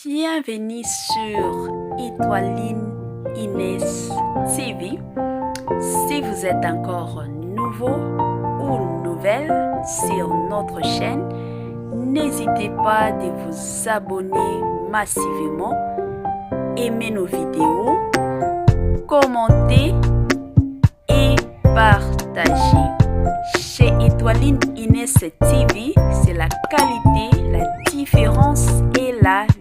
Bienvenue sur Étoiline Inès TV. Si vous êtes encore nouveau ou nouvelle sur notre chaîne, n'hésitez pas de vous abonner massivement, aimer nos vidéos, commenter et partager. Chez Étoiline Inès TV, c'est la qualité, la différence et la vérité.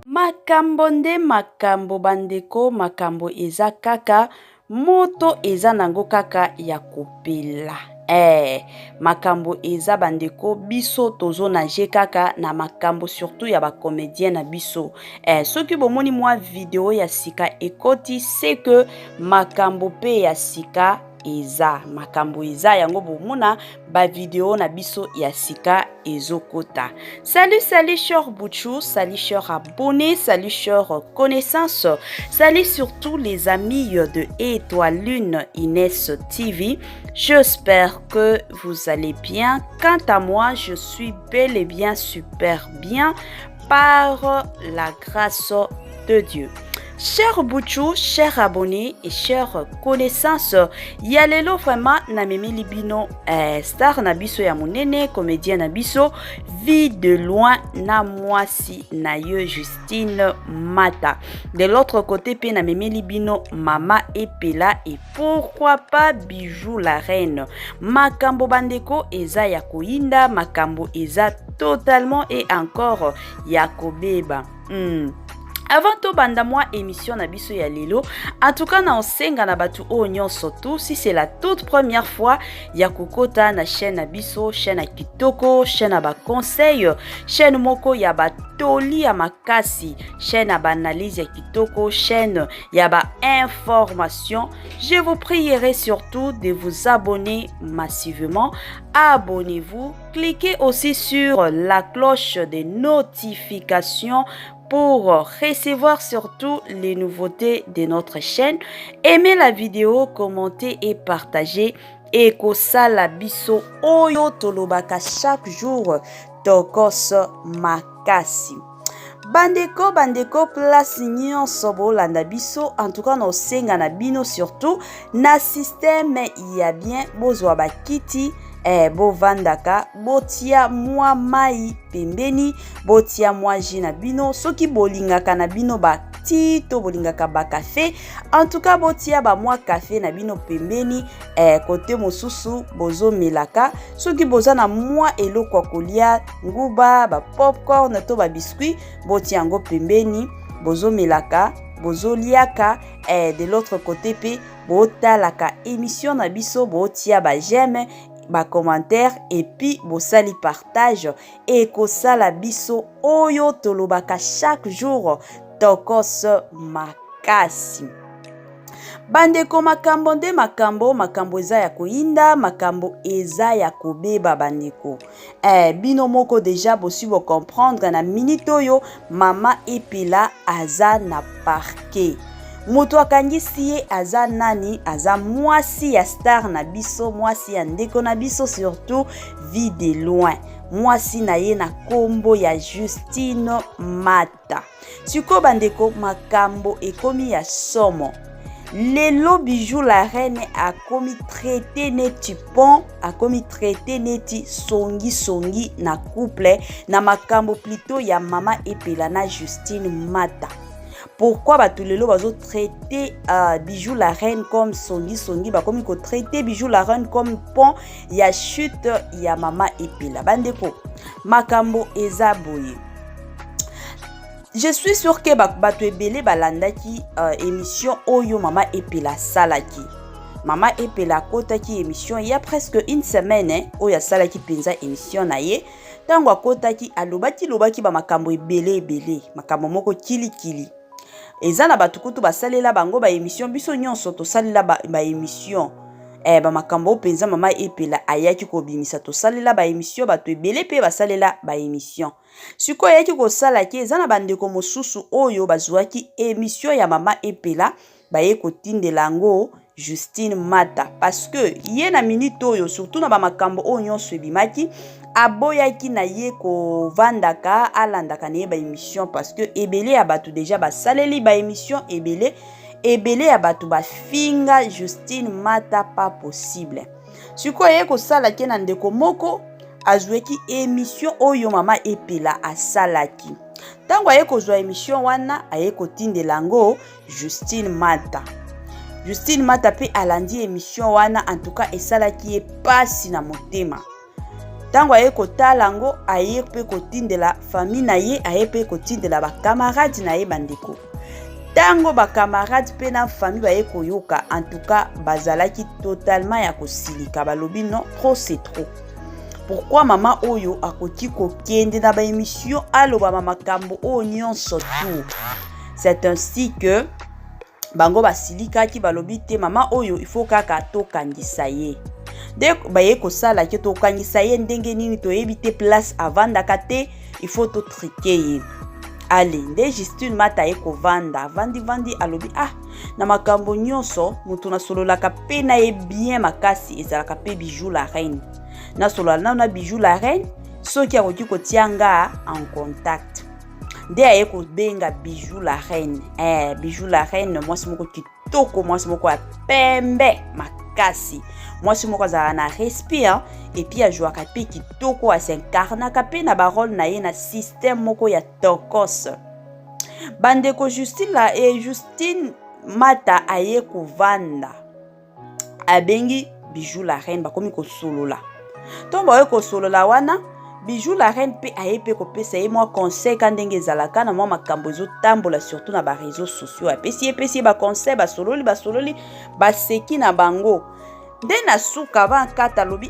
Makambo nde makambo bandeko, makambo eza kaka, moto eza nango kaka ya kopela. Makambo eza bandeko, biso tozo nage kaka na makambo surtout ya ba comédien na biso. Soki bomoni mwa video ya sika ekoti, c'est que makambo pe ya sika eza makambo eza yango bomona ba video na biso ya sika ezokota. Salut chers Bouchou, salut chers abonnés, salut chers connaissances, salut surtout les amis de Étoiline Inès TV. J'espère que vous allez bien. Quant à moi, je suis bel et bien super bien par la grâce de Dieu. Chers Bouchou, chers abonnés et chers connaissances, yalelo vraiment na meme libino star na biso ya monene, comédien na biso, vie de loin na mwasi na yo Justine Mata. De l'autre côté pe na meme libino Mama Epela et pourquoi pas Bijou la reine. Makambo bandeko eza ya koinda, makambo eza totalement et encore ya kobeba. Avant to banda moi émission na biso ya lelo, en tout cas na osenga na batu o nyonso tout, si c'est la toute première fois ya kokota na chaîne na biso, chaîne ya kitoko, chaîne ba conseil, chaîne moko ya ba toli ya makasi, chaîne ba analyse ya kitoko, chaîne ya ba information, je vous prierai surtout de vous abonner massivement. Abonnez-vous, cliquez aussi sur la cloche de notification pour recevoir surtout les nouveautés de notre chaîne. Aimez la vidéo, commentez et partagez. Et kosala biso oyo tolobaka chaque jour tokos makasi. Bandeko place nyonso bolanda biso, en tout cas no senga na bino surtout na système ya bien bozwa bakiti bovandaka, botia mwa mai pembeni, botia mwa jus na bino, soki bolingaka na bino ba tito bolingaka ba café, en tout cas botia ba mwa café na bino pembeni, kote mosusu bozo melaka, soki boza na mwa eloko kolia, nguba, ba popcorn to ba biscuit, botia ngo pembeni, bozo melaka, bozo liaka, de l'autre côté pe botalaka émission na biso, botia ba j'aime, ba commentaire et puis bosali partage et kosala biso oyo tolobaka chaque jour tokos makasi. Bandeko makambo nde makambo eza ya koinda, makambo eza ya kobeba bandeko. Bino moko déjà bosi bo comprendre na minute oyo Mama Epela aza na parquet. Moto akangisi ye aza nani? Aza mwasi ya star na biso, mwasi ya ndeko na biso, surtout vie de loin. Mwasi na ye na kombo ya Justine Mata. Siko bandeko makambo ekomi ya somo. Lelo Bijou la reine akomi traité neti pont, akomi traité neti songi na couple na makambo plutôt ya Mama Epela na Justine Mata. Pourquoi batulelo bazo traiter Bijou la reine comme songi ba comme ko traiter Bijou la reine comme pont ya chute ya Mama Epela. Bandeko makambo eza boye. Je suis sûr que bato ebele balandaki émission oyo Mama Epela salaki. Mama Epela kotaki émission il y a presque une semaine oyo salaki penza émission na ye. Tango akotaki lobaki ba makambo ebele makambo moko kili. Eza na batukutu basalela bango ba émission biso nyonso to salela ba émission ba makambo penza Mama Epela ayaki ko bimisa to salela ba émission bato ebele pe basalela ba émission. Siko ayaki ko salaki eza na bandeko mosusu oyo bazwaki émission ya Mama Epela baye ko tindela ngo Justine Mata parce que ye na minute oyo surtout na ba makambo oyo nyonso ebimaki aboyaki na ye kovandaka alandaka na ye ba émission parce que ebele ya bato déjà basaleli ba émission ebele ya bato bafinga Justine Mata pas possible. Sikoyo ye kosalaki na ndeko moko azweki émission oyo mama epela asalaki. Tango aye kozwa émission wana aye kotindela ngo Justine Mata. Justine Mata pe alandi émission wana en tout cas esalaki ye pasi na motema. Tango aye kotala ngo aye pe kotindela famille na ye aye pe kotindela ba camarades na ye bandeko. Tango ba camarades pe na famille baye koyoka en tout cas bazalaki totalement ya kosilika balobi non trop c'est trop. Pourquoi maman oyo akoti kokende na ba émission aloba makambo oyo nyonso tout. C'est ainsi que bango basilika ki balobi te mama oyo il faut kaka tokangisa ye. Dès baye kosala ki tokangisa ye ndenge nini toyebi te place avandaka te il faut to triquer ye. Allez, nde Justine Mata ye kovanda vandi alobi na makambo nyonso mutu na sololaka pe na ye bien makasi ezalaka pe Bijou la reine. Na solola na Bijou la reine soki akoki kotianga en contact. Nde aye kobenga Bijou la reine. Bijou la reine mwasi moko kitoko, mwasi moko ya pembe makasi. Mwasi moko azala na respire et puis ajouaka pe kitoko asincarnaka pe na barole na ye na système moko ya tokos. Bandeko Justine Mata aye kovanda abengi Bijou la reine bakomi kosolola. Tombo aye kosolola wana Bijou la reine pe aye pe kopesa ye mwa conseil kandenge ezalaka na mwa makambo ezotambola surtout na ba réseaux sociaux. Apesi ba conseil basololi baseki na bango. Nde na suka ba kata lobi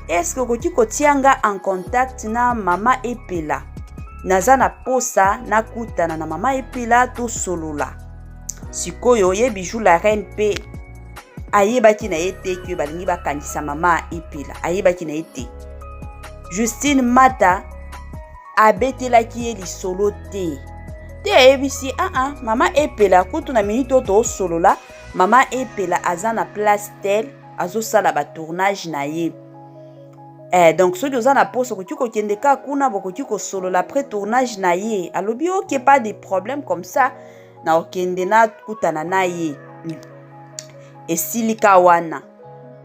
est-ce que okoki kotianga en contact na mama epela. Naza na posa na kutana na mama epela to solola. Sikoyo ye Bijou la reine pe ayebaki na ye te ke balingi bakangisa mama epela. Ayebaki na ye te. Justine Mata abetelaki ye lisolo te. Te ayebisi mama epela kutu na minute to solola mama epela aza na place tel azosala ba tournage na ye. Donc soki oza na poso koki kokende ka kuna bokoki kosolola après tournage na ye. Alobi ok pas de problème comme ça na okende na kutana na ye. Esilika wana.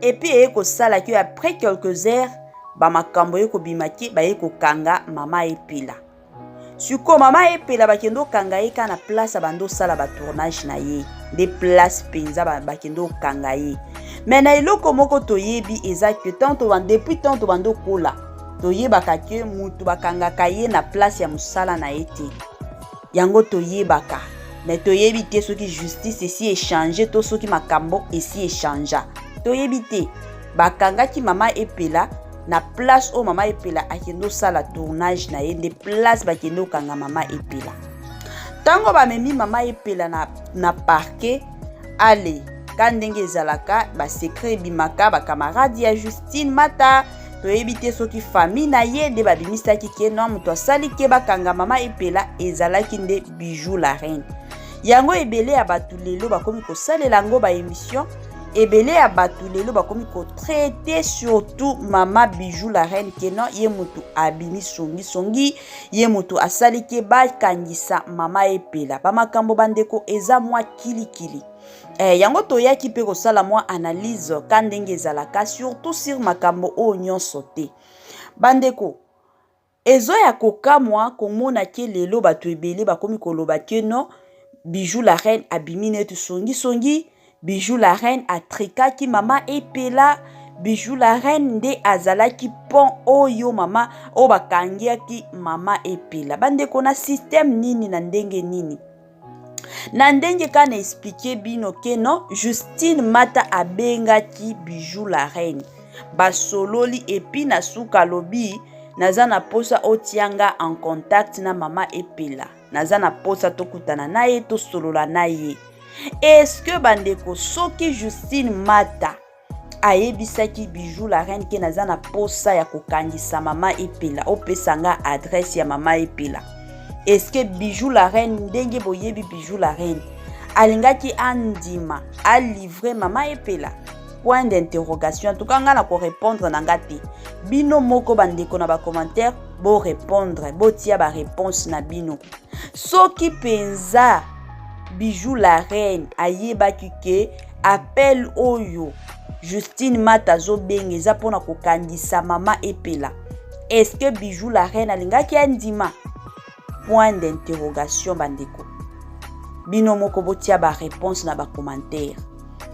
Et puis eye kosala ki après quelques heures ba makambo ye kobimaki ba ye kokanga mama epela. Suko mama epela bakendo kanga ye kana place abando sala ba tournage na ye. Des places penza bakendo kanga ye. Mais na eloko moko toyebi eza que depuis tanto bando kola toyebaka ke mutu bakangaka ye na place ya musala na ye te. Yango toyebaka. Mais toyebi te soki justice esi échanger to soki makambo esi échangea. Toyebi te bakangaki mama epela na place o mama epela akendo sala tournage na ye de place bakendo kanga mama epela. Tango bamemi mama epela na parquet ale kandenge ezalaka ba secret bimaka ba camarade ya Justine Mata toyebi te soki famille na ye de babimisaki ke non muto asali ke bakanga mama epela ezalaki nde Bijou la reine. Yango ebele ya batu lelo bakomi kosalela ngo ba émission ebele ya batu lelo bakomi ko traiter surtout mama Bijou la reine ke non ye mutu abimi songi ye mutu asali ke bakangisa mama epela ba makambo bandeko eza mwa kilikili. Yango toyaki pe kosala mwa analyse kandenge ezalaka surtout sur makambo o nyonso te. Bandeko ezo ya kokamwa komona ke lelo bato ebele bakomi koloba ke non Bijou la reine abimi netu songi Bijou la reine atrikaki mama epela. Bijou la reine nde azalaki pont oyo mama o bakangiaki mama epela. Bandeko na système nini na ndenge nini na ndenge kana expliquer bino ke non Justine Mata abengaki Bijou la reine basololi epi na suka lobi naza na posa otianga en contact na mama epela. Naza na posa tokutana na ye to solola na ye. Est-ce que bandeko soki Justine Mata ayebisaki Bijou la reine ke naza na posa ya kokangisa mama epela opesanga adresse ya mama epela. Est-ce que Bijou la reine ndenge boyebi Bijou la reine alingaki andima alivrer mama epela. Point d'interrogation. En tout cas, nga ko répondre na ngati. Bino moko bandeko na ba commentaire bo répondre, bo tia ba réponse na bino. Soki penza Bijou la reine ayebaki ke appel oyo Justine Matazo bengeza pona kokandisa mama epela. Est-ce que Bijou la reine alingaki andima? Point d'interrogation bandeko. Bino moko botia ba réponse na ba commentaire.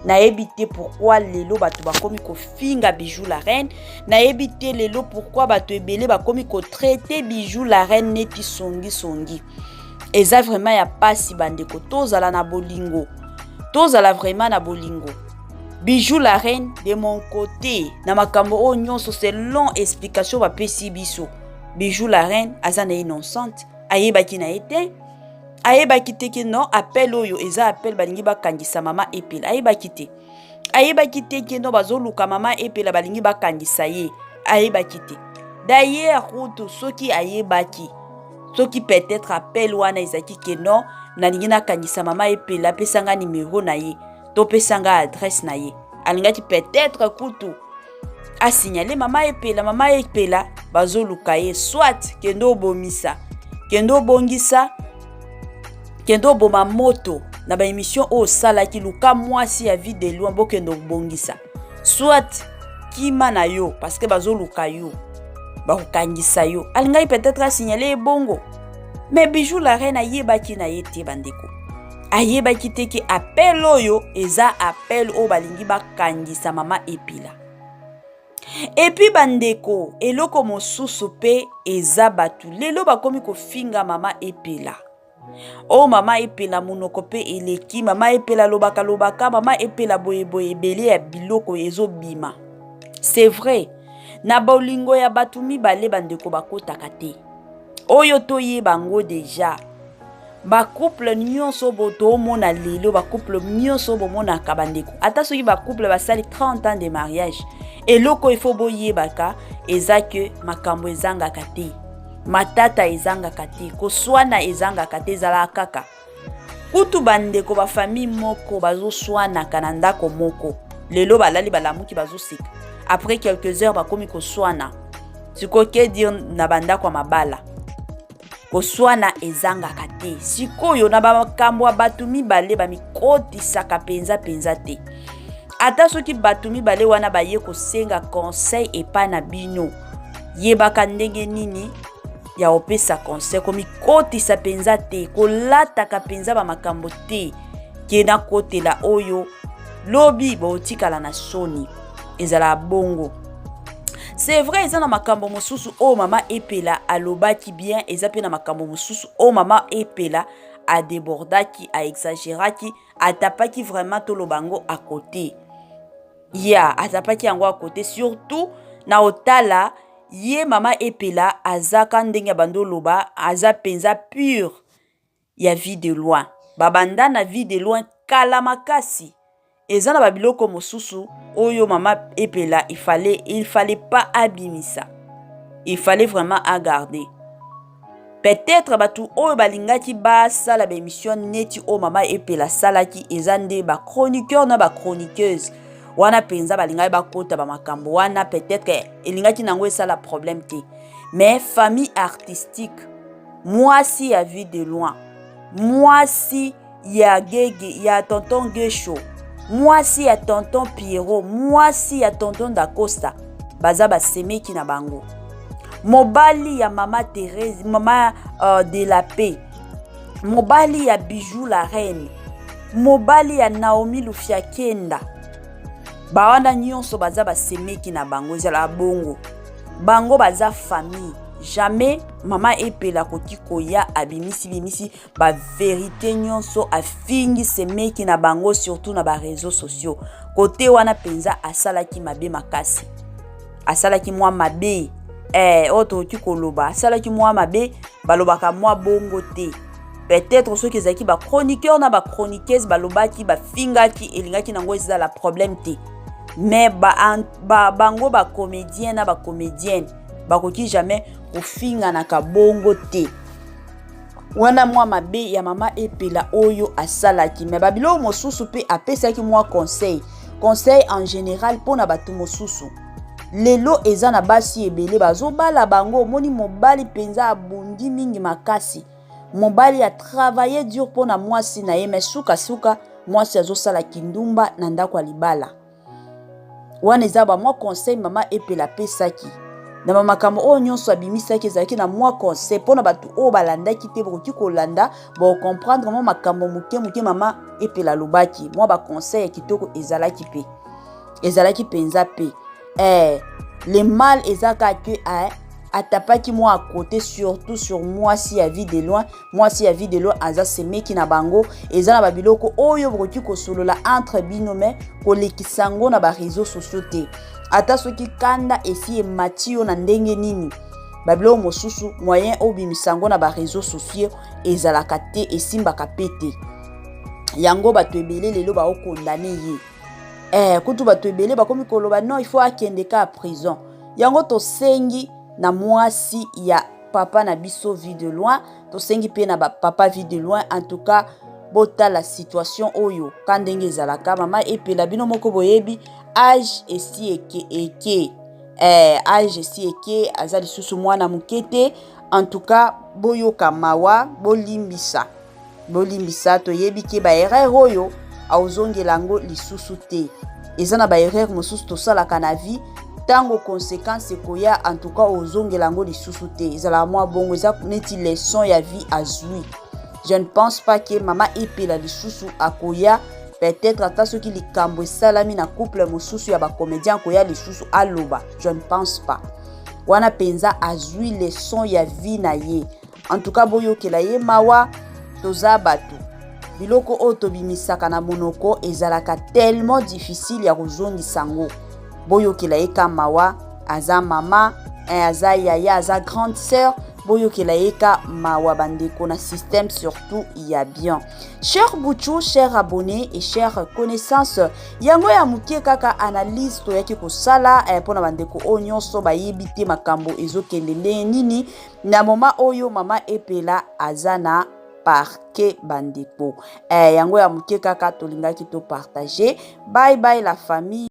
Na ebité pourquoi lelo bato bakomi ko finga Bijou la reine. Na ebité lelo pourquoi bato ebele bakomi ko traiter Bijou la reine neti songi. Eza vraiment ya pasi bandeko. Tozala na bolingo. Tozala vraiment na bolingo. Bijou la reine de mon côté. Na makambo o nyonso selon explication ba pesi biso. Bijou la reine azana innocente. Ayebaki na ete. Ayebaki te ke non appel oyo eza appel balingi bakangisa mama epela. Ayebaki te ke non bazoluka mama epela balingi bakangisa ye. Ayebaki te. D'ailleurs route soki ayebaki. Soki peut-être appel wana ezaki ke non nalingi nakangisa mama epela pesanga numéro na ye. To pesanga adresse na ye. Alingaki peut-être kutu a signaler mama epela bazoluka ye soit kendo bomisa. Kendo bongisa kendo boma moto na ba émission o sala ki luka mwasi ya vie de loin bokendo bongisa soit kima na yo parce que bazo luka yo ba kokangisa yo alingai peut-être a signaler bongo mais Bijou la reine ayebaki na yete bandeko ayebaki te ki appel oyo eza appel o balingi bakangisa mama epila. Et puis bandeko eloko mosusu pe eza batu lelo bakomi ko finga mama epela. Oh mama epela munoko pe eleki mama epela lobaka mama epela boye ebele ya biloko ezo bima. C'est vrai na bolingo ya batu mibale bandeko bakotaka te. Oyo toye bango déjà. Ba couple nyonso boto mona lelo ba couple nyonso bomona ka bandeko. Ata soki ba couple basali 30 ans de mariage. Eloko il faut boye baka ezake makambo ezanga kate. Matata ezanga kate, koswana ezanga kate zala kaka. Kutu bandeko ba famille moko bazo swana kananda ko moko. Lelo balali balamuki bazo sika. Après quelques heures bakomi koswana. Siko ke dire na banda kwa mabala. Koswana ezanga kate. Siko yo na makambo batu mibale ba mikoti saka penza te. Ata soki batu mibale wana baye kosenga conseil epa na bino. Yebaka ndenge nini ya opesa conseil komi koti sa penza te kolata ka penza ba makambo te kena kote la oyo lobi botikala na soni ezala bongo. C'est vrai eza na makambo mosusu o mama epela alobaki bien eza pe na makambo mosusu o mama epela a débordaki a exagéraki atapaki vraiment to lobango à côté. Ya atapaki yango à côté surtout na otala ye mama epela azaka ndenge bando loba aza penza pur ya vie de loin babanda na vie de loin kala makasi eza na babiloko mosusu oyo mama epela il fallait pas abimisa, il fallait vraiment à garder. Peut-être batu oyo balingaki basa la émission neti o mama epela salaki eza nde ba chroniqueur na ba chroniqueuse wana penza balingai bakota ba makambo wana peut-être elingaki nango esala problème te. Mais famille artistique mwasi ya vie de loin, mwasi ya Gege ya tonton Gesho, mwasi ya tonton Pierrot, mwasi ya tonton Dacosta baza basemeki na bango. Mobali ya mama Thérèse, mama de la paix, mobali ya Bijou la reine, mobali ya Naomi Lufiakenda bawana nyonso baza basemeki na bango zala bongo. Bango baza famille. Jamais mama epela koti koya abimisi ba vérité nyonso afingi semeki na bango surtout na ba réseaux sociaux. Côté wana penza asalaki mabe makasi. Asalaki mwa mabe oto koloba asalaki mwa mabe balobaka mwa bongo te. Peut-être ceux qui zaki ba chroniqueur na ba chroniqueuse balobaki ba fingaki elingaki nango eza la problème te. Mais bango ba comédien na ba comédienne bakoki jamais kofinga na kabongo te. wana mwa mabe ya mama epela oyo asalaki. Me babilo mosusu pe apesaki mwa conseil en général pona batu mosusu. Lelo eza na basi ebele bazobala bango, moni mobali penza abundi mingi makasi. Mobali a travaillé dur pona mwasi na ye, me suka mwasi azosala kindumba na ndako ya libala. Wana eza ba mwa conseil mama epela pesaki. Na makambo oyo nyonso abimisaki ezalaki na mwa conseil pona batu oyo balandaki te bokoki kolanda bo comprendre mwa makambo muke mama epela lobaki. Mwa ba conseil ya kitoko ezalaki penza pe. Le mal ezaka que atapaki moi à côté, surtout sur moi si ya vie de loin. Moi si ya vie de loin aza semeki na bango ezana babiloko oyo bokoki kosolola entre binome kolekisango na ba réseaux sociaux te. Ata soki kanda esi ematio na ndenge nini babilo mosusu moyen obimisango na ba réseaux sociaux ezalaka te esimbaka pete. Yango bato ebele lelo ba okondane ye. Kutu bato ebele bakomi koloba non il faut akende ka à prison. Yango to sengi na mwasi ya papa na biso vie de loin, to sengi pe na papa vie de loin. En tout cas bota la situation oyo kandenge ezalaka mama epela bino moko boyebi age esi eke age esi eke azali susu mwana mukete. En tout cas boyoka mawa bolimbisa toyebi ke ba erreur oyo auzongelango lisusu te. Eza na ba erreur mosusu tosalaka na vie tango conséquence koya, en tout cas ozongelango lisusu te. Ezala mwa bongo eza neti leçon ya vie azui. Je ne pense pas que mama epela lisusu akoya peut-être ata soki likambo esalami na couple mosusu ya ba comédien koya lisusu aloba. Je ne pense pas. Wana penza azui leçon ya vie na ye. En tout cas boyokela ye mawa toza batu. Biloko oyo tobimisaka na monoko ezalaka tellement difficile ya kozongisa ngo. Boyokela ye ka mawa aza mama, aza yaya, aza grande sœur. Boyokela ye ka mawa bandeko na système surtout ya bien. Cher Bouchou, cher abonné et chers connaissances, yango ya mukie kaka analyse to yaki kosala pona bandeko oyo nyonso bayebi te makambo ezokende nini na moma oyo mama epela azana parquet bandeko. Yango ya mukie kaka tolingaki to partager. Bye bye la famille.